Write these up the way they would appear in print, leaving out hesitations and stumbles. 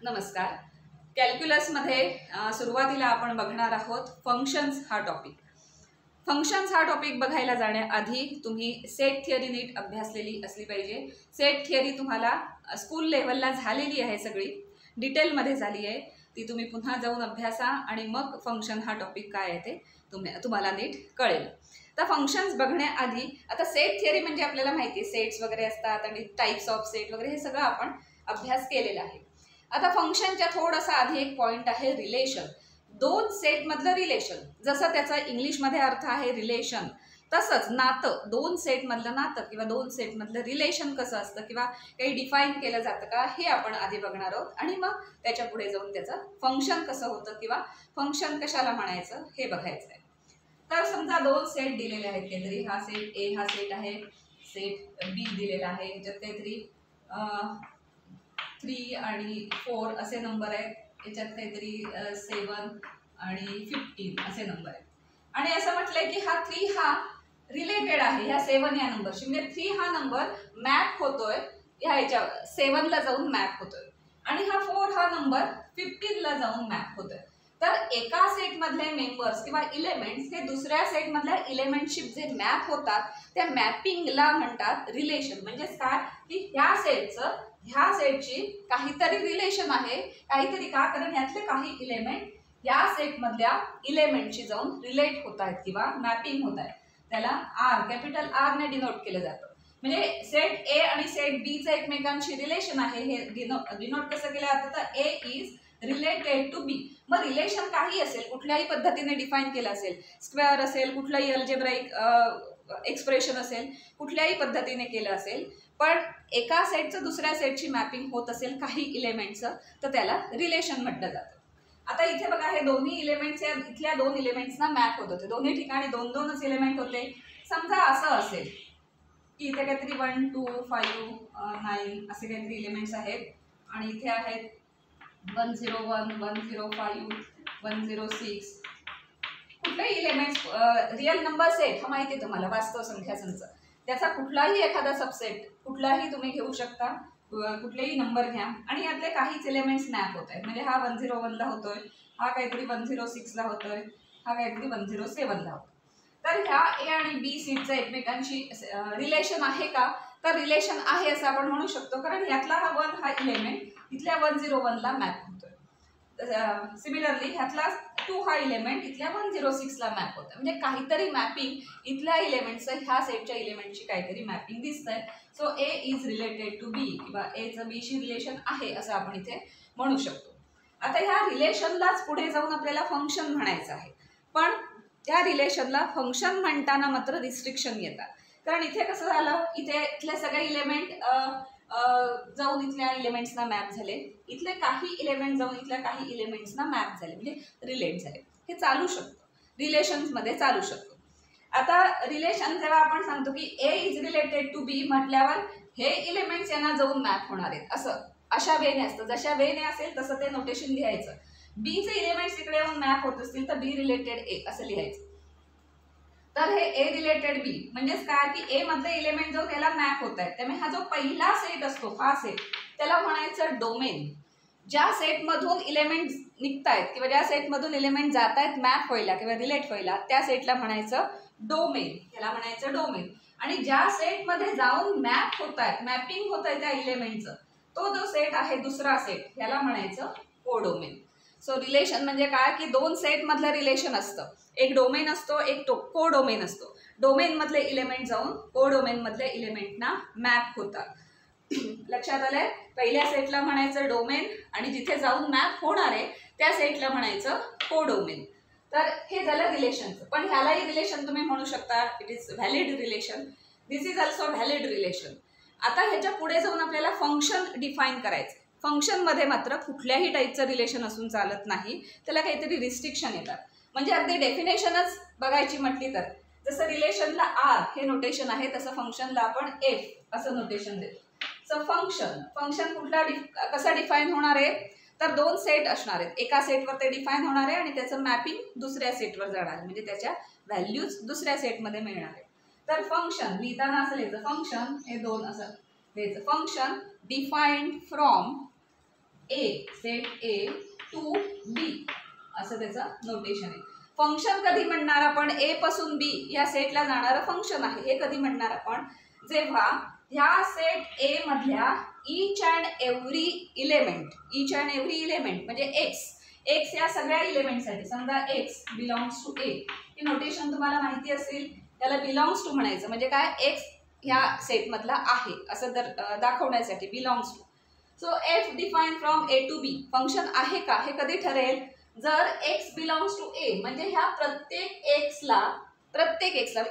नमस्कार. कॅल्क्युलसमध्ये सुरुवातीला आपण बघणार आहोत फंक्शन्स हा टॉपिक. फंक्शन्स हा टॉपिक बघायला जाण्याआधी तुम्ही सेट थिअरी नीट अभ्यासलेली असली पाहिजे. सेट थिअरी तुम्हाला स्कूल लेवलला झालेली आहे, सगळी डिटेलमध्ये झाली आहे. ती तुम्ही पुन्हा जाऊन अभ्यासा आणि मग फंक्शन हा टॉपिक काय आहे ते तुम्हाला नीट कळेल. तर फंक्शन्स बघण्याआधी आता सेट थिअरी म्हणजे आपल्याला माहिती आहे, सेट्स वगैरे असतात आणि टाईप्स ऑफ सेट वगैरे हे सगळं आपण अभ्यास केलेला आहे. आता फंक्शनच्या थोडासा आधी एक पॉइंट आहे रिलेशन. दोन सेटमधलं रिलेशन, जसं त्याचा इंग्लिशमध्ये अर्थ आहे रिलेशन, तसंच नातं, दोन सेटमधलं नातं किंवा दोन सेटमधलं रिलेशन कसं असतं किंवा काही डिफाईन केलं जातं का हे आपण आधी बघणार आहोत आणि मग त्याच्या पुढे जाऊन त्याचं फंक्शन कसं होतं किंवा फंक्शन कशाला म्हणायचं हे बघायचं आहे. तर समजा दोन सेट दिलेले आहेत काहीतरी, हा सेट ए हा सेट आहे, सेट बी दिलेला आहे, ह्याच्यात काहीतरी 3 आणि 4 असे नंबर आहेत, याच्यात काहीतरी 7 आणि 15 असे नंबर आहेत. आणि असं म्हटलंय की हा 3 हा रिलेटेड आहे ह्या 7 या नंबरशी, म्हणजे 3 हा नंबर मॅप होतोय ह्याच्या 7 ला जाऊन मॅप होतोय आणि हा 4 हा नंबर 15 ला जाऊन मॅप होतोय. तर एका सेटमधले मेंबर्स किंवा इलेमेंट्स हे दुसऱ्या सेटमधल्या इलेमेंटशी जे मॅप होतात त्या मॅपिंगला म्हणतात रिलेशन. म्हणजेच काय की ह्या सेटचं ह्या सेटची काहीतरी रिलेशन आहे, काहीतरी का, कारण ह्यातले काही इलेमेंट या सेटमधल्या इलेमेंटशी जाऊन रिलेट होत आहेत किंवा मॅपिंग होत आहेत. त्याला आर, कॅपिटल आर ने डिनोट केलं जातं. म्हणजे सेट ए आणि सेट बी चं एकमेकांशी रिलेशन आहे, हे डिनोट कसं केलं जातं तर ए इज रिलेटेड टू बी. मग रिलेशन काही असेल, कुठल्याही पद्धतीने डिफाईन केलं असेल, स्क्वेअर असेल, कुठलाही अल्जेब्राईक एक्सप्रेशन असेल, कुठल्याही पद्धतीने केलं असेल, पण एका सेटचं दुसऱ्या सेटची मॅपिंग होत असेल काही इलेमेंटचं, तर त्याला रिलेशन म्हटलं जातं. आता इथे बघा, हे दोन्ही इलेमेंट्स इथल्या दोन इलेमेंट्सना मॅप होत होते, दोन्ही ठिकाणी दोन दोनच इलेमेंट होते. समजा असं असेल की इथे काहीतरी 1 2 5 9 असे काहीतरी इलेमेंट्स आहेत आणि इथे आहेत 101 105 106 कुठलेही इलेमेंट्स, रिअल नंबर सेट हा माहिती आहे तुम्हाला, वास्तव संख्या संच, त्याचा कुठलाही एखादा सबसेट कुठलाही तुम्ही घेऊ शकता, कुठलेही नंबर घ्या आणि यातले काहीच एलिमेंट्स मॅप होत आहेत. म्हणजे हा 101 ला होतोय, हा काहीतरी 106 ला होतोय, हा काहीतरी 107 ला होतोय. तर ह्या ए आणि बी सीटचं एकमेकांशी रिलेशन आहे का, तर रिलेशन आहे असं आपण म्हणू शकतो, कारण यातला हा 1 हा इलेमेंट इथल्या 101 ला मॅप होतोय. सिमिलरली ह्यातला 2 हा इलेमेंट इथल्या 106 ला मॅप होतं. म्हणजे काहीतरी मॅपिंग इथल्या इलेमेंटचं ह्या सेटच्या इलेमेंटची काहीतरी मॅपिंग दिसतंय. So A is related to B किंवा एचं बीशी रिलेशन आहे असं आपण इथे म्हणू शकतो. आता ह्या रिलेशनलाच पुढे जाऊन आपल्याला फंक्शन म्हणायचं आहे, पण त्या रिलेशनला फंक्शन म्हणताना मात्र रिस्ट्रिक्शन येतात. कारण इथे कसं झालं, इथले सगळे इलेमेंट जाऊन इथल्या इलेमेंट्सना मॅप झाले, इथले काही इलेमेंट जाऊन इथल्या काही इलेमेंट्सना मॅप झाले, म्हणजे रिलेट झाले. हे चालू शकतं, रिलेशन्समध्ये चालू शकतो. आता रिलेशन जेव्हा आपण सांगतो की ए इज रिलेटेड टू बी म्हटल्यावर हे इलेमेंट्स यांना जाऊन मॅप होणार आहेत, असं अशा वेने असतं. जशा वेने असेल तसं ते नोटेशन लिहायचं. बी चे इलेमेंट्स इकडे येऊन मॅप होत असतील तर बी रिलेटेड ए असं लिहायचं. तर हे ए रिलेटेड बी म्हणजेच काय की ए मधले इलेमेंट जो त्याला मॅप होत आहेत, त्यामुळे हा जो पहिला सेट असतो हा सेट त्याला म्हणायचं डोमेन. ज्या सेटमधून इलेमेंट निघतायत किंवा ज्या सेटमधून इलेमेंट जात आहेत मॅप व्हायला किंवा रिलेट व्हायला त्या सेटला म्हणायचं डोमेन, त्याला म्हणायचं डोमेन. आणि ज्या सेटमध्ये जाऊन मॅप होत आहेत, मॅपिंग होत आहे त्या इलेमेंटचं, तो जो सेट आहे दुसरा सेट त्याला म्हणायचं कोडोमेन. सो रिलेशन म्हणजे काय की दोन सेट मधलं रिलेशन असतं, एक डोमेन असतो एक कोडोमेन असतो. डोमेन मधले इलेमेंट जाऊन कोडोमेन मधल्या इलेमेंटना मॅप होतात. लक्षात आलंय, पहिल्या सेटला म्हणायचं डोमेन आणि जिथे जाऊन मॅप होणार आहे त्या सेटला म्हणायचं कोडोमेन. तर हे झालं रिलेशनचं, पण ह्यालाही रिलेशन तुम्ही म्हणू शकता, it is valid relation, this is also valid relation. आता ह्याच्या पुढे जाऊन आपल्याला फंक्शन डिफाईन करायचं. फंक्शनमध्ये मात्र कुठल्याही टाईपचं रिलेशन असून चालत नाही, त्याला काहीतरी रिस्ट्रिक्शन येतात. म्हणजे अगदी डेफिनेशनच बघायची म्हटली तर जसं रिलेशनला आर हे नोटेशन आहे तसं फंक्शनला आपण एफ असं नोटेशन देतो. सो फंक्शन कुठला कसा डिफाईन होणार आहे तर दोन सेट असणार आहेत, एका सेटवर ते डिफाईन होणार आहे आणि त्याचं मॅपिंग दुसऱ्या सेटवर जाणार आहे, म्हणजे त्याच्या व्हॅल्यूज दुसऱ्या सेटमध्ये मिळणार आहे. तर फंक्शन लिहिताना असं लिहायचं, फंक्शन हे दोन असं लिहायचं, function defined from A to B असं त्याचं नोटेशन आहे. फंक्शन कधी म्हणणार आपण? A पासून B या सेटला जाणारं फंक्शन आहे. हे कधी म्हणणार आपण? जेव्हा ह्या सेट A मधल्या each and every element म्हणजे x या सगळ्या इलेमेंटसाठी, समजा x बिलॉंग्स टू A, हे नोटेशन तुम्हाला माहिती असेल. त्याला बिलॉंग्स टू म्हणायचं म्हणजे काय? x ह्या सेट मधला आहे असं दाखवण्यासाठी belongs to. So f define from A to B function आहे का हे कधी ठरेल? जर x बिलॉंग्स टू A म्हणजे ह्या प्रत्येक x ला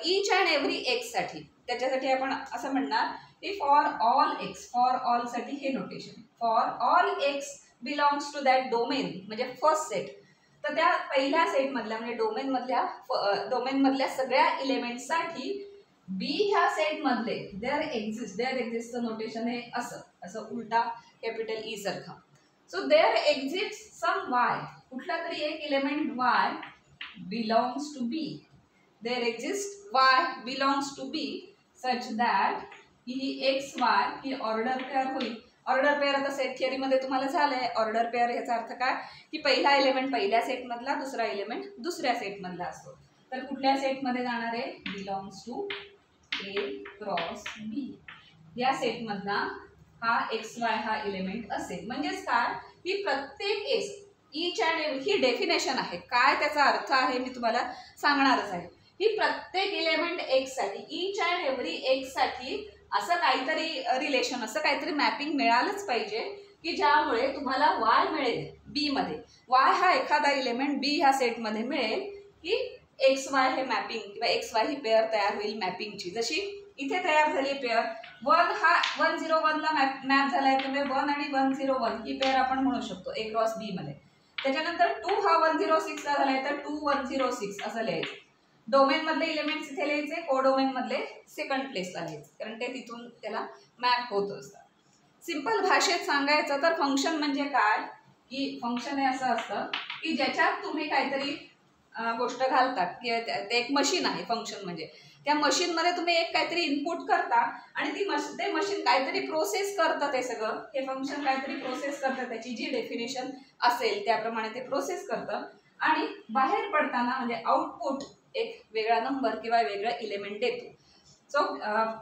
each and every x साठी, त्याच्यासाठी आपण असं म्हणणार की फॉर ऑल साठी हे notation, for all x belongs to that domain म्हणजे फर्स्ट सेट. तर त्या पहिल्या सेट मधल्या म्हणजे डोमेन मधल्या सगळ्या इलेमेंट्ससाठी B ह्या सेट मधले देअर एक्झिस्टचं नोटेशन आहे असं उलटा कॅपिटल E सारखा. So there exist some y, कुठला तरी एक element y belongs to B. There exist y belongs to B such that ही x y ही ऑर्डर पेअर होईल. ऑर्डर पेअर आता सेट थिअरी मध्ये तुम्हाला झालंय. ऑर्डर पेअर याचा अर्थ काय की पहिला एलिमेंट पहिल्या सेट मधला, दुसरा एलिमेंट दुसऱ्या सेट मधला असतो. तर कुठल्या सेट मध्ये जाणार आहे? Belongs to A cross B या सेट मधला हा XY हा एलिमेंट असेल. म्हणजेच काय की प्रत्येक S each and every he definition आहे. काय त्याचा अर्थ आहे मी तुम्हाला सांगणारच आहे. ही प्रत्येक एलिमेंट x साठी each and every x साठी असं काहीतरी रिलेशन, असं काहीतरी मॅपिंग मिळालंच पाहिजे की ज्यामुळे तुम्हाला y मिळेल B मध्ये. y हा एखादा एलिमेंट B ह्या सेट मध्ये मिळेल की XY हे मॅपिंग किंवा XY ही पेअर तयार होईल मॅपिंगची. जशी इथे तयार झाली पेअर 1 हा 101 ला मॅप झालाय, त्यामुळे 1 आणि 101 ही पेअर आपण म्हणू शकतो A क्रॉस B मध्ये. त्याच्यानंतर 2 हा 106 ला झालाय तर 2106 असं लिहायचं. डोमेन मधले इलेमेंट्स इथे लिहायचे, कोडोमेन मधले सेकंड प्लेसला लिहायचे, कारण ते तिथून त्याला मॅप होत असतात. सिंपल भाषेत सांगायचं तर फंक्शन म्हणजे काय की फंक्शन हे असं असतं की ज्याच्यात तुम्ही काहीतरी गोष्ट घालतात की ते एक मशीन आहे. फंक्शन म्हणजे त्या मशीनमध्ये तुम्ही एक काहीतरी इनपुट करता आणि ते मशीन काहीतरी प्रोसेस करतं. ते सगळं हे फंक्शन काहीतरी प्रोसेस करतं, त्याची जी डेफिनेशन असेल त्याप्रमाणे ते प्रोसेस करतं आणि बाहेर पडताना म्हणजे आउटपुट एक वेगळा नंबर किंवा वेगळं इलेमेंट देतो. सो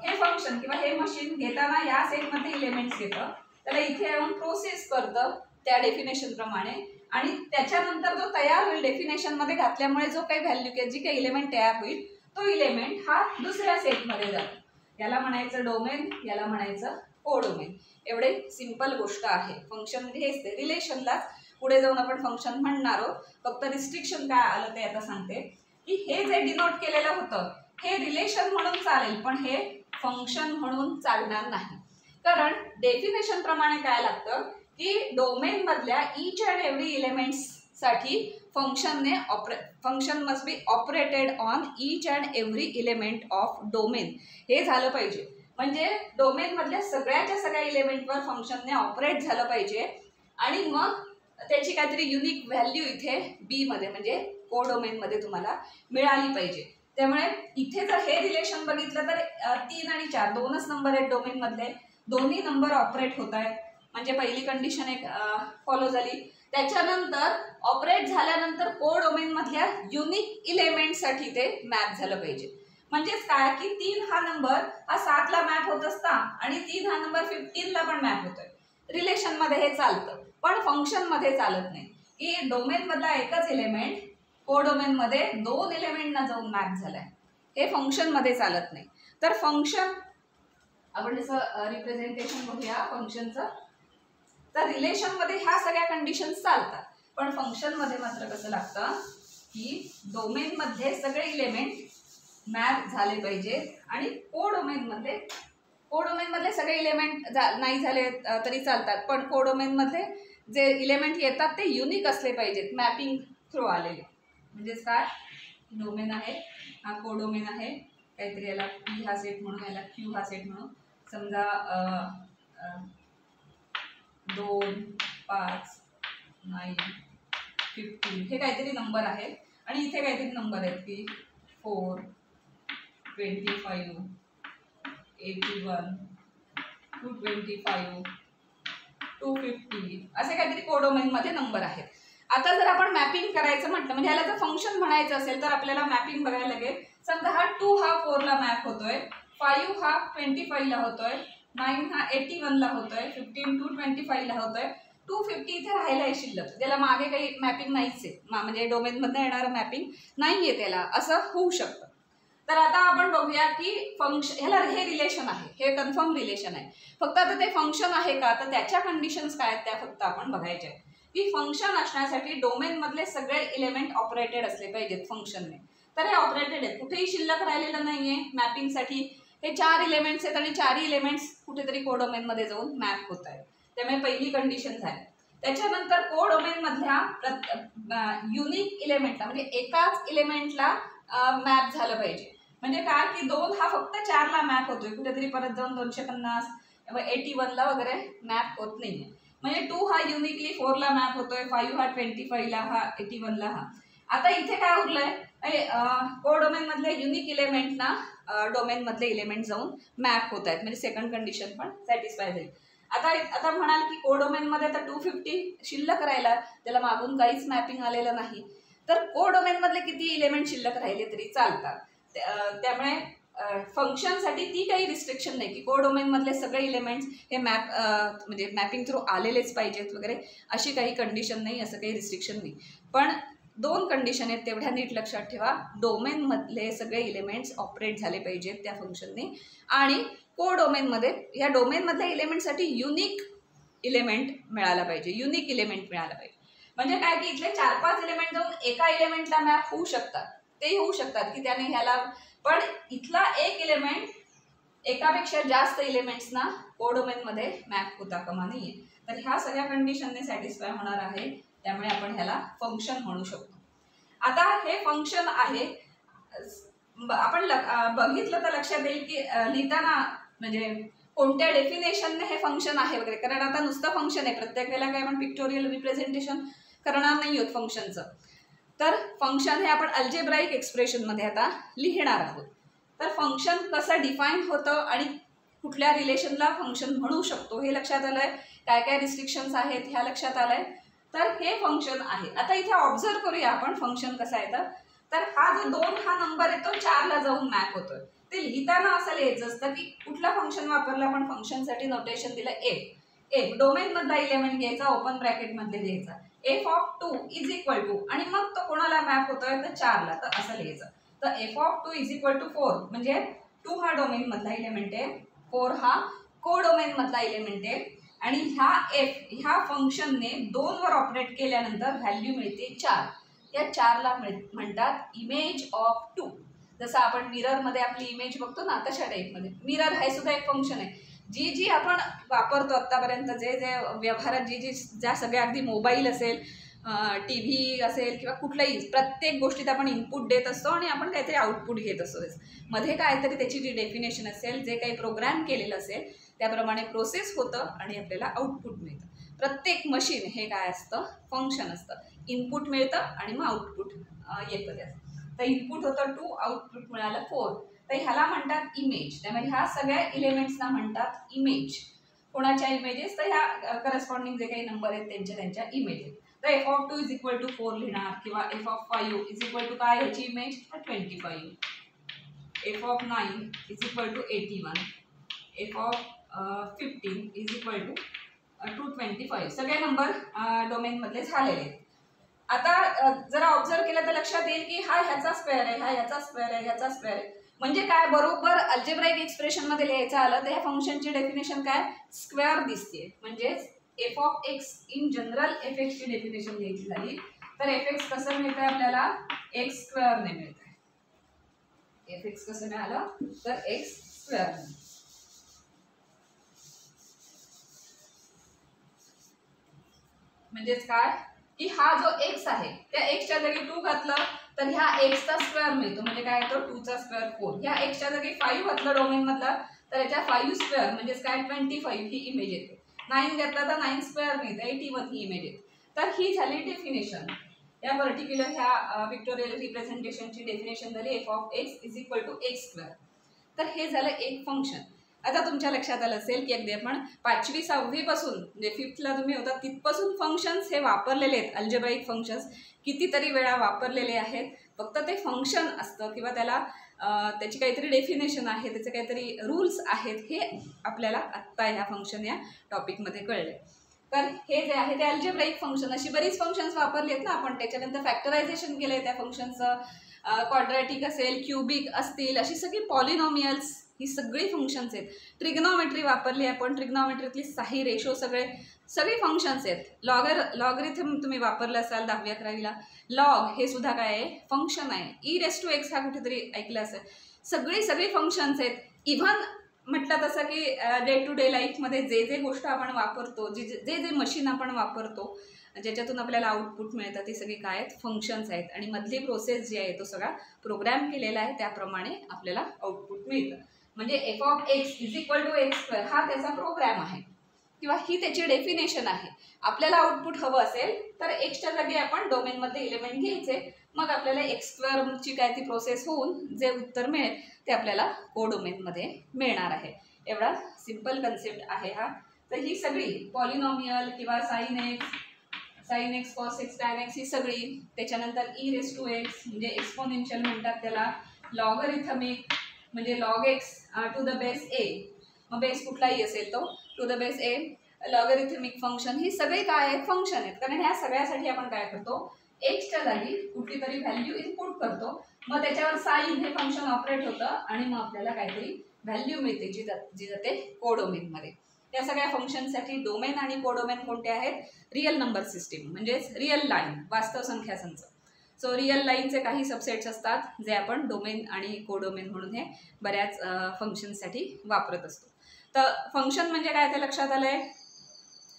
हे फंक्शन किंवा हे मशीन घेताना या सेटमध्ये इलेमेंट्स घेतं, त्याला इथे येऊन प्रोसेस करतं त्या डेफिनेशन प्रमाणे आणि त्याच्यानंतर जो तयार होईल डेफिनेशन मध्ये घातल्यामुळे जो काही व्हॅल्यू किंवा जी काही इलेमेंट तयार होईल तो इलेमेंट हा दुसऱ्या सेटमध्ये जातो. याला म्हणायचं डोमेन, याला म्हणायचं कोडोमेन. एवढे सिंपल गोष्ट आहे. फंक्शन म्हणजे हेच ते रिलेशनलाच पुढे जाऊन आपण फंक्शन म्हणणार आहोत. फक्त रिस्ट्रिक्शन काय आलं ते आता सांगते की हे जे डिनोट केलेलं होतं हे रिलेशन म्हणून चालेल पण हे फंक्शन म्हणून चालणार नाही. कारण डेफिनेशन प्रमाणे काय लागतं की डोमेन मधल्या each and every एलिमेंट्स साठी function must be operated on each and every element of domain हे झालं पाहिजे. म्हणजे डोमेन मधल्या सगळ्याच्या सगळ्या एलिमेंटवर फंक्शनने ऑपरेट झालं पाहिजे आणि मग त्याची काहीतरी युनिक व्हॅल्यू इथे बी मध्ये म्हणजे कोडोमेन मध्ये तुम्हाला मिळाली पाहिजे. त्यामुळे इथे जर हे रिलेशन बघितलं तर 3 आणि 4 दोनच नंबर आहेत डोमेन मधले, दोन्ही नंबर ऑपरेट होत आहेत. म्हणजे पहिली कंडिशन एक फॉलो झाली. त्याच्यानंतर ऑपरेट झाल्यानंतर कोडोमेन मधल्या युनिक इलेमेंटसाठी ते मॅप झालं पाहिजे. म्हणजेच काय की 3 हा नंबर हा 7 ला मॅप होत असता आणि 3 हा नंबर 15 ला पण मॅप होतोय. रिलेशन मध्ये हे चालतं पण फंक्शन मध्ये चालत नाही की डोमेन मधला एकच एलिमेंट कोडोमेन मध्ये 2 एलिमेंटना जाऊन मॅप झालाय. हे फंक्शन मध्ये चालत नाही. तर फंक्शन आपण जसं रिप्रेझेंटेशन बघूया फंक्शनचं, तर रिलेशन मध्ये ह्या सगळ्या कंडिशन्स चालतात पण फंक्शन मध्ये मात्र कसं लागतं की डोमेन मध्ये सगळे इलेमेंट मॅप झाले पाहिजे आणि कोडोमेन मधले सगळे इलेमेंट नाही झाले तरी चालतात पण कोडोमेन मध्ये जे इलेमेंट येतात ते युनिक असले पाहिजेत मॅपिंग थ्रू आलेले. म्हणजेच काय डोमेन आहे हा कोडोमेन आहे, काहीतरी याला पी हा सेट म्हणून याला क्यू हा सेट म्हणून. समजा 2, 5, 9, 15 हे काहीतरी नंबर आहेत आणि इथे काहीतरी नंबर आहेत की 4, 25, 81, 225, 250 असे काहीतरी कोडोमेन मध्ये नंबर आहेत. आता जर आपण मॅपिंग करायचं म्हटलं म्हणजे ह्याला जर फंक्शन म्हणायचं असेल तर आपल्याला मॅपिंग बघायला लागेल. समजा हा 2 हा 4 ला मॅप होतोय, 5 हा 25 ला होतोय, 9 हा 81 ला होतोय, 15 टू 25 ला होतोय, 250 इथे राहायला आहे शिल्लक, त्याला मागे काही मॅपिंग नाहीच आहे, म्हणजे डोमेन मधनं येणारं मॅपिंग नाहीये त्याला, असं होऊ शकतं. तर आता आपण बघूया की फंक्शन ह्याला हे रिलेशन आहे, हे कन्फर्म रिलेशन आहे. फक्त आता ते फंक्शन आहे का तर त्याच्या कंडिशन्स काय आहेत त्या फक्त आपण बघायच्या आहेत. की फंक्शन असण्यासाठी डोमेन मधले सगळे एलिमेंट ऑपरेटेड असले पाहिजेत फंक्शनने. तर हे ऑपरेटेड आहेत, कुठेही शिल्लक राहिलेलं नाहीये मॅपिंगसाठी. हे 4 एलिमेंट्स आहेत आणि 4 एलिमेंट्स कुठेतरी कोडोमेन मध्ये जाऊन मॅप होत आहेत. त्यामुळे पहिली कंडिशन झाली. त्याच्यानंतर कोडोमेन मधल्या युनिक एलिमेंटला म्हणजे एकाच एलिमेंटला मॅप झालं पाहिजे. म्हणजे काय की 2 हा फक्त 4 ला मॅप होतोय, कुठेतरी परत जाऊन 250 81 ला वगैरे मॅप होत नाहीये. म्हणजे 2 हा युनिकली 4 ला मॅप होतोय, 5 हा 25 ला, हा 81 ला. हा आता इथे काय उरलंय, कोडोमेन मधल्या युनिक एलिमेंटना डोमेन मधले एलिमेंट जाऊन मॅप होत आहेत, म्हणजे सेकंड कंडिशन पण सॅटिस्फाय झाली. आता म्हणाल की कोडोमेन मध्ये आता 250 शिल्लक राहिला, त्याला मागून काहीच मॅपिंग आलेलं नाही, तर कोडोमेन मधले किती एलिमेंट शिल्लक राहिले तरी चालतात. त्यामुळे फंक्शनसाठी ती काही रिस्ट्रिक्शन नाही की कोडोमेन मधले सगळे एलिमेंट्स हे म्हणजे मॅपिंग थ्रू आलेलेच पाहिजेत वगैरे, अशी काही कंडिशन नाही, असं काही रिस्ट्रिक्शन नाही. पण 2 कंडिशन आहेत तेवढ्या नीट लक्षात ठेवा. डोमेन मधले सगळे एलिमेंट्स ऑपरेट झाले पाहिजेत त्या फंक्शनने, आणि कोडोमेन मध्ये या डोमेन मधल्या एलिमेंटसाठी युनिक एलिमेंट मिळाला पाहिजे, युनिक एलिमेंट मिळाला पाहिजे. म्हणजे काय की इथले 4-5 एलिमेंट जाऊन एका एलिमेंटला मॅप होऊ शकतात, ते होऊ शकतात की त्याने ह्याला, पण इथला एक एलिमेंट एकापेक्षा जास्त एलिमेंट्सना कोडोमेन मध्ये मॅप होता कामा नये. तर ह्या सगळ्या कंडिशनने सॅटिस्फाय होणार आहे, त्यामुळे आपण ह्याला फंक्शन म्हणू शकतो. आता हे फंक्शन आहे, आपण बघितलं तर लक्षात येईल की लिहिताना म्हणजे कोणत्या डेफिनेशनने हे फंक्शन आहे वगैरे, कारण आता नुसतं फंक्शन आहे, प्रत्येक वेळेला काय आपण पिक्टोरियल रिप्रेझेंटेशन करणार नाही आहोत फंक्शनचं. तर फंक्शन हे आपण अल्जेब्राइक एक्सप्रेशन मध्ये आता लिहिणार आहोत. तर फंक्शन कसं डिफाईन होतं आणि कुठल्या रिलेशनला फंक्शन म्हणू शकतो हे लक्षात आलंय, काय काय रिस्ट्रिक्शन्स आहेत ह्या लक्षात आलंय. तर हे फंक्शन आहे. आता इथे ऑब्झर्व करूया आपण फंक्शन कसं आहे. तर हा जो 2 हा नंबर आहे तो 4 ला जाऊन मॅप होतोय. ते लिहिताना असं लिहायचं असतं की कुठला फंक्शन वापरला, आपण फंक्शनसाठी नोटेशन दिलं एफ डोमेन मधला एलिमेंट घ्यायचा, ओपन ब्रॅकेट मध्ये लिहायचा, f(2) इज इक्वल टू, आणि मग तो कोणाला मॅप होतोय तर 4 ला, तर असं लिहायचं. तर f(2) इज इक्वल टू 4 म्हणजे 2 हा डोमेन मधला एलिमेंट आहे, 4 हा कोडोमेन मधला एलिमेंट आहे, आणि ह्या फंक्शनने 2 वर ऑपरेट केल्यानंतर व्हॅल्यू मिळते 4. या 4 ला म्हणतात इमेज ऑफ 2. जसं आपण मिरर मध्ये आपली इमेज बघतो ना, तशा टाईपमध्ये मिरर हे सुद्धा एक फंक्शन आहे. जी आपण वापरतो आतापर्यंत, जे व्यवहारात ज्या सगळ्या, अगदी मोबाईल असेल, टी व्ही असेल किंवा कुठल्याही प्रत्येक गोष्टीत आपण इनपुट देत असतो आणि आपण काहीतरी आउटपुट घेत असतो. मध्ये काहीतरी त्याची जी डेफिनेशन असेल, जे काही प्रोग्राम केलेलं असेल त्याप्रमाणे प्रोसेस होतं आणि आपल्याला आउटपुट मिळतं. प्रत्येक मशीन हे काय असतं, फंक्शन असतं. इनपुट मिळतं आणि मग आउटपुट येतं त्याचं. तर इनपुट होतं 2, आउटपुट मिळालं 4. तर ह्याला म्हणतात इमेज. त्यामुळे ह्या सगळ्या एलिमेंट्सना म्हणतात इमेज. कोणाच्या इमेजेस, तर ह्या करस्पॉन्डिंग जे काही नंबर आहेत त्यांच्या इमेजेस. तर f(2) इज इक्वल टू 4 लिहिणार, किंवा f(5) इज इक्वल टू काय ह्याची image 25, f(9) is equal to 81, f(15) is equal to 225. सगळे नंबर डोमेन मधले झालेले आहेत. आता जरा ऑब्झर्व केलं तर लक्षात येईल की हा ह्याचा स्क्वेअर आहे, हा ह्याचा स्क्वेअर आहे, ह्याचा स्क्वेअर आहे. म्हणजे काय, बरोबर अल्जेब्राइक एक्सप्रेशन मध्ये लिहायचं आलं तर ह्या फंक्शनची डेफिनेशन काय, स्क्वेअर दिसते. म्हणजेच f(x) इन जनरल f(x) ची डेफिनेशन लिहायची झाली तर f(x) कसं मिळतंय आपल्याला, x स्क्वेअरने मिळतंय. f(x) कसं मिळालं तर x स्क्वेअरने. म्हणजेच काय की हा जो x आहे त्या x च्या जागी 2 घातलं तर ह्या x चा स्क्वेअर मिळतो. म्हणजे काय येतो, 2 चा स्क्वेअर 4. ह्या x च्या जागी 5 घातलं डोमेन मधला तर याच्या 5 स्क्वेअर म्हणजेच काय 25 ही इमेज येते. 9 घेतला तर 9 स्क्वेअर मिळतं, 81 ही इमेज येते. तर ही झाली डेफिनेशन. या पर्टिक्युलर ह्या पिक्टोरियल रिप्रेझेंटेशनची डेफिनेशन झाली f(x) is equal to x square. तर हे झालं एक फंक्शन. आता तुमच्या लक्षात आलं असेल की अगदी आपण 5वी 6वी पासून म्हणजे 5thला तुम्ही होता तिथपासून फंक्शन्स हे वापरलेले आहेत. अल्जेब्राईक फंक्शन्स कितीतरी वेळा वापरलेले आहेत. फक्त ते फंक्शन असतं किंवा त्याची काहीतरी डेफिनेशन आहे, त्याचे काहीतरी रूल्स आहेत, हे आपल्याला आत्ता ह्या फंक्शन या टॉपिकमध्ये कळले. तर हे जे आहे ते अल्जेब्राईक फंक्शन, अशी बरीच फंक्शन्स वापरली आहेत ना आपण. त्याच्यानंतर फॅक्टरायझेशन केलं आहे त्या फंक्शनचं, क्वाड्रॅटिक असेल, क्युबिक असतील, अशी सगळी पॉलिनॉमियल्स, ही सगळी फंक्शन्स आहेत. ट्रिग्नॉमेट्री वापरली आपण, ट्रिग्नॉमेट्रीतली साही रेशो सगळी फंक्शन्स आहेत. लॉगरिथम तुम्ही वापरलं असाल 10वी 11वीला. लॉग हे सुद्धा काय आहे, फंक्शन आहे. e⁻x हा कुठेतरी ऐकलं असेल. सगळी फंक्शन्स आहेत. इव्हन म्हटलं तसं की डे टू डे लाईफमध्ये जे गोष्ट आपण वापरतो, जे मशीन आपण वापरतो, ज्याच्यातून आपल्याला आउटपुट मिळतं, ती सगळी काय आहेत, फंक्शन्स आहेत. आणि मधली प्रोसेस जी आहे तो सगळा प्रोग्राम केलेला आहे, त्याप्रमाणे आपल्याला आउटपुट मिळतं. म्हणजे f(x = x²) हा त्याचा प्रोग्राम आहे किंवा ही त्याची डेफिनेशन आहे. आपल्याला आउटपुट हवं असेल तर एक्सच्या जागी आपण डोमेनमध्ये एलिमेंट घ्यायचे, मग आपल्याला x²ची काय ती प्रोसेस होऊन जे उत्तर मिळेल ते आपल्याला कोडोमेनमध्ये मिळणार आहे. एवढा सिंपल कन्सेप्ट आहे हा. तर ही सगळी पॉलिनॉमियल किंवा sin x cos x tan x ही सगळी, त्याच्यानंतर e⁻x म्हणजे एक्सपोनेन्शियल म्हणतात त्याला, लॉगरिथमिक म्हणजे log x to the base a, मग बेस कुठलाही असेल तो to the base a, logarithmic function, ही सगळी काय आहेत, फंक्शन आहेत. कारण ह्या सगळ्यासाठी आपण काय करतो, एक्सच्या जागी कुठली तरी व्हॅल्यू इनपुट करतो, मग त्याच्यावर साइन हे फंक्शन ऑपरेट होतं आणि मग आपल्याला काहीतरी व्हॅल्यू मिळते जी जाते कोडोमेनमध्ये. त्या सगळ्या फंक्शनसाठी डोमेन आणि कोडोमेन कोणते आहेत, रिअल नंबर सिस्टीम म्हणजेच रिअल लाईन, वास्तव संख्या संच. सो रिअल लाईनचे काही सबसेट्स असतात जे आपण डोमेन आणि कोडोमेन म्हणून हे बऱ्याच फंक्शनसाठी वापरत असतो. तर फंक्शन म्हणजे काय ते लक्षात आलं आहे.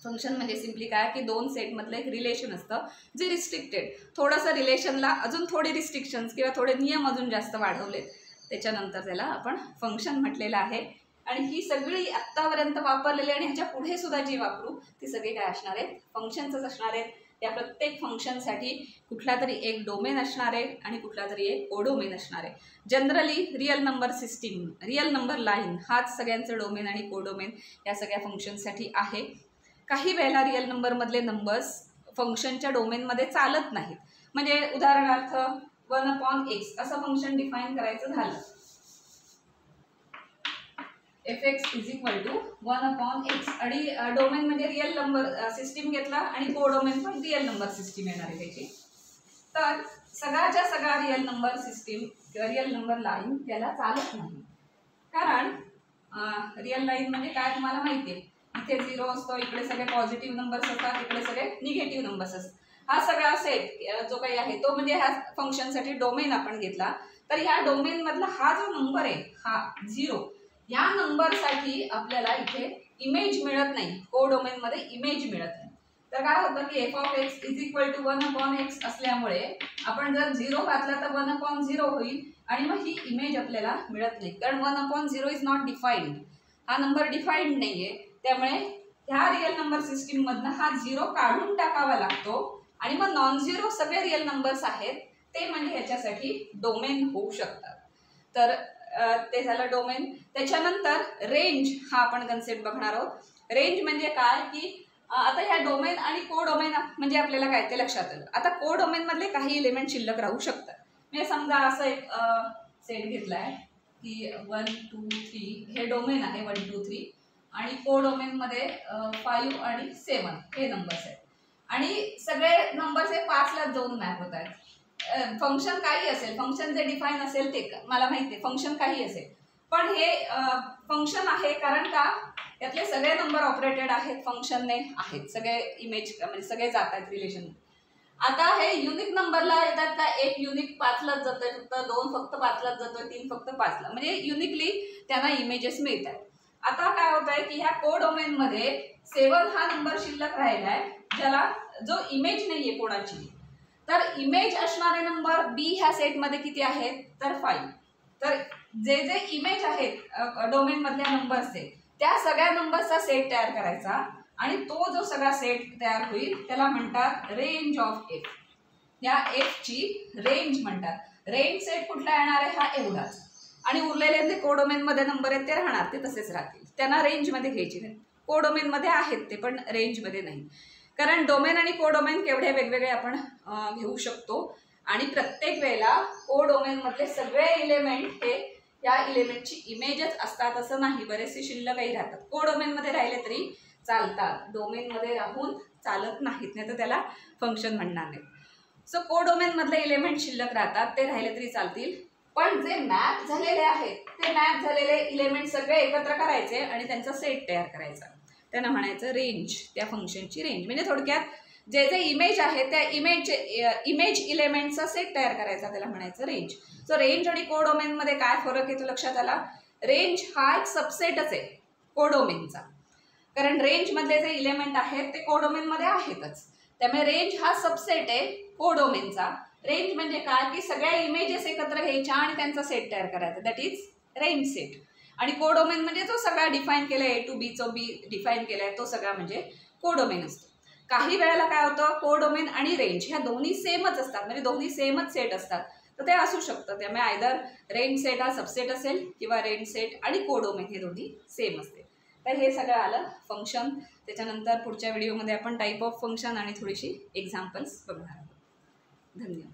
फंक्शन म्हणजे सिम्पली काय की दोन सेटमधलं एक रिलेशन असतं जे रिस्ट्रिक्टेड, थोडंसं रिलेशनला अजून थोडे रिस्ट्रिक्शन्स किंवा थोडे नियम अजून जास्त वाढवलेत, त्याच्यानंतर त्याला आपण फंक्शन म्हटलेलं आहे. आणि ही सगळी आत्तापर्यंत वापरलेली आणि ह्याच्या पुढे सुद्धा जी वापरू ती सगळी काय असणार आहेत, फंक्शन्सच असणार आहेत. त्या प्रत्येक फंक्शनसाठी कुठला तरी एक डोमेन असणार आहे आणि कुठला तरी एक कोडोमेन असणार आहे. Generally real number system, real number line हाच सगळ्यांचं डोमेन आणि कोडोमेन या सगळ्या फंक्शनसाठी आहे. काही वेळेला रिअल नंबरमधले नंबर्स फंक्शनच्या डोमेनमध्ये चालत नाहीत. म्हणजे उदाहरणार्थ 1/x असं फंक्शन डिफाईन करायचं झालं, f(x = 1/x) आणि डोमेन म्हणजे रिअल नंबर सिस्टीम घेतला आणि कोडोमेन पण रिअल नंबर सिस्टीम येणार आहे त्याची. तर सगळ्याच्या सगळा रिअल नंबर सिस्टीम किंवा रिअल नंबर लाईन त्याला चालत नाही. कारण रिअल लाईन म्हणजे काय तुम्हाला माहिती आहे, इथे 0 असतो, इकडे सगळे पॉझिटिव्ह नंबर्स असतात, इकडे सगळे निगेटिव्ह नंबर्स असतात. हा सगळा सेट जो काही आहे तो म्हणजे ह्या फंक्शनसाठी डोमेन आपण घेतला. तर ह्या डोमेनमधला हा जो नंबर आहे हा 0, या नंबरसाठी आपल्याला इथे इमेज मिळत नाही, कोडोमेनमध्ये इमेज मिळत नाही. तर काय होतं की f(x = 1/x) असल्यामुळे आपण जर 0 घातला तर 1/0 होईल आणि मग ही इमेज आपल्याला मिळत नाही, कारण 1/0 इज नॉट डिफाईन्ड, हा नंबर डिफाईन्ड नाही आहे. त्यामुळे ह्या रिअल नंबर सिस्टीममधनं हा 0 काढून टाकावा लागतो आणि मग नॉन झिरो सगळे रिअल नंबर्स आहेत ते म्हणजे ह्याच्यासाठी डोमेन होऊ शकतात. तर ते झालं डोमेन. त्याच्यानंतर रेंज हा आपण कन्सेप्ट बघणार आहोत. रेंज म्हणजे काय की आता ह्या डोमेन आणि कोडोमेन म्हणजे आपल्याला काय ते लक्षात आलं. आता कोडोमेनमधले काही एलिमेंट शिल्लक राहू शकतात. म्हणजे समजा असं एक सेट घेतला आहे की 1 2 3 हे डोमेन आहे 1 2 3 आणि कोडोमेनमध्ये 5 आणि 7 हे नंबर्स आहेत आणि सगळे नंबर्स हे 5लाच जाऊन मॅप होत आहेत. फंक्शन काही असेल, फंक्शन जे डिफाईन असेल ते मला माहिती आहे, फंक्शन काही असेल, पण हे फंक्शन आहे कारण का यातले सगळे नंबर ऑपरेटेड आहेत फंक्शनने आहेत, सगळे इमेज म्हणजे सगळे जात आहेत रिलेशन. आता हे युनिक नंबरला येतात का, एक युनिक 5लाच जातोय फक्त, 2 फक्त 5लाच जातोय, 3 फक्त 5ला, म्हणजे युनिकली त्यांना इमेजेस मिळत आहेत. आता काय होत आहे की ह्या कोडोमेनमध्ये 7 हा नंबर शिल्लक राहिला आहे ज्याला जो इमेज नाही आहे कोणाची. तर इमेज असणारे नंबर बी ह्या सेटमध्ये किती आहेत तर 5. तर जे जे इमेज आहेत डोमेनमधल्या नंबर्सचे त्या सगळ्या नंबर्सचा सेट तयार करायचा आणि तो जो सगळा सेट तयार होईल त्याला म्हणतात रेंज ऑफ एफ. या एफची रेंज म्हणतात. रेंज सेट कुठला येणार आहे हा एवढाच. आणि उरलेले जे कोडोमेनमध्ये नंबर आहेत ते राहणार, ते तसेच राहतील. त्यांना रेंजमध्ये घ्यायचे नाही. कोडोमेनमध्ये आहेत ते, पण रेंजमध्ये नाही. कारण डोमेन आणि कोडोमेन केवढे वेगवेगळे आपण घेऊ शकतो आणि प्रत्येक वेळेला कोडोमेनमधले सगळे इलेमेंट हे या इलेमेंटची इमेजच असतात असं नाही. बरेचसे शिल्लकही राहतात. कोडोमेनमध्ये राहिले तरी चालतात, डोमेनमध्ये राहून चालत नाहीत, नाही तर त्याला फंक्शन म्हणणार नाही. सो कोडोमेनमधले इलेमेंट शिल्लक राहतात, ते राहिले तरी चालतील. पण जे मॅप झालेले आहेत ते मॅप झालेले इलेमेंट सगळे एकत्र करायचे आणि त्यांचा सेट तयार करायचा. त्यांना म्हणायचं रेंज, त्या फंक्शनची रेंज. म्हणजे थोडक्यात जे जे इमेज आहे त्या इमेज इलेमेंटचा सेट तयार करायचा, त्याला म्हणायचं रेंज. सो रेंज आणि कोडोमेनमध्ये काय फरक येतो लक्षात आला? रेंज हा एक सबसेटच आहे कोडोमेनचा, कारण रेंजमधले जे इलेमेंट आहेत ते कोडोमेनमध्ये आहेतच. त्यामुळे रेंज हा सबसेट आहे कोडोमेनचा. रेंज म्हणजे काय की सगळ्या इमेजेस एकत्र घ्यायच्या आणि त्यांचा सेट तयार करायचा, दॅट इज रेंज सेट. आणि कोडोमेन म्हणजे जो सगळा डिफाईन केला A to B चा B डिफाईन केलाय तो सगळा म्हणजे कोडोमेन असतो. काही वेळेला काय होतं, कोडोमेन आणि रेंज ह्या दोन्ही सेमच असतात, म्हणजे दोन्ही सेमच सेट असतात, तर ते असू शकतं. त्यामुळे आयदर रेंज सेट हा सबसेट असेल किंवा रेंज सेट आणि कोडोमेन हे दोन्ही सेम असते. तर हे सगळं आलं फंक्शन. त्याच्यानंतर पुढच्या व्हिडिओमध्ये आपण टाईप ऑफ फंक्शन आणि थोडीशी एक्झाम्पल्स बघणार आहोत. धन्यवाद.